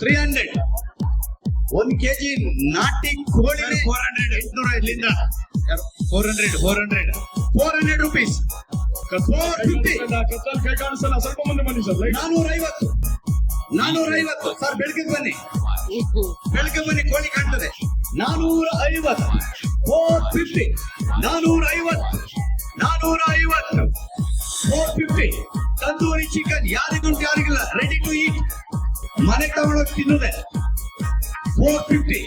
300. 1 kg ನಾಟಿ ಕೋಳಿ 400. 800 ಇಲ್ಲಿಂದ 400 rupees. 450. ಕೈ ಕಾಣಿಸಲ್ಲ, ಸ್ವಲ್ಪ ಮುಂದೆ ಬನ್ನಿ ಸರ್. 450 ಸರ್, ಬೆಳಗ್ಗೆ ಬನ್ನಿ ಕೋಳಿ ಕಾಣ್ತದೆ. 450. 450. 450. ತಂದೂರಿ ಚಿಕನ್ ಯಾರಿಗುಂಟು ಯಾರಿಗಿಲ್ಲ, ರೆಡಿ ಟು ಈಟ್, ಮನೆ ತಗೊಂಡೋಗಿ ತಿನ್ನುದೆ. 450.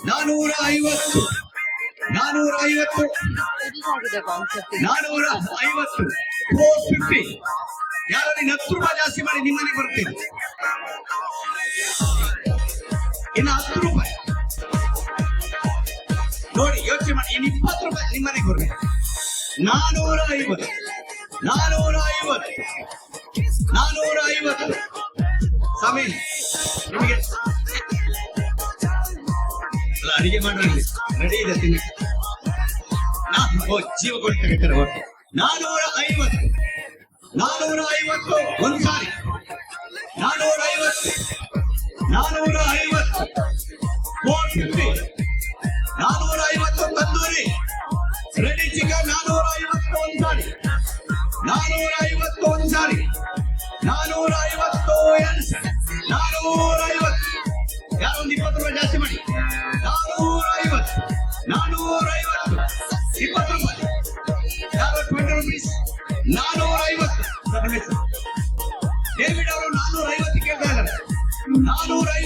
450. 450. 450. ಯಾರು 10 ರೂಪಾಯಿ ಜಾಸ್ತಿ ಮಾಡಿ ನಿಮ್ಮನೆಗೆ ಬರ್ತೀನಿ. ಇನ್ನು 10 ರೂಪಾಯಿ ನೋಡಿ, ಯೋಚನೆ ಮಾಡಿ. ಇನ್ನು 20 ರೂಪಾಯಿ ನಿಮ್ಮನೆಗೆ ಬರ್ಬೇಕು. 450. 450. ಸ್ವಾಮಿ ನಿಮಗೆ ಅಡಿಗೆ ಮಾಡ್ರಿ, ರೆಡಿ ಇದೆ ತಿನ್ನಿ. ಜೀವ ಕೊಡ್ತೇವೆ. 450. 450 ಒಂದು ಸಾರಿ. 450. 450. 450. 450 ತಂದೂರಿ ರೆಡಿ ಚಿಕನ್. 450 ಒಂದು ಸಾರಿ. 450 ಒಂದು ಸಾರಿ. 450 ಎರಡು ಸಾರಿ. 450. ಯಾರೋ ಒಂದು 20 ರೂಪಾಯಿ ಜಾಸ್ತಿ ಮಾಡಿ. 450. 450. 20 ರೂಪಾಯಿ. ಯಾರೋ 20 rupees. 450. ಡೇವಿಡ್ ಅವರು 450 ಕೇಳ್ತಾ ಇದ್ದಾರೆ. 450.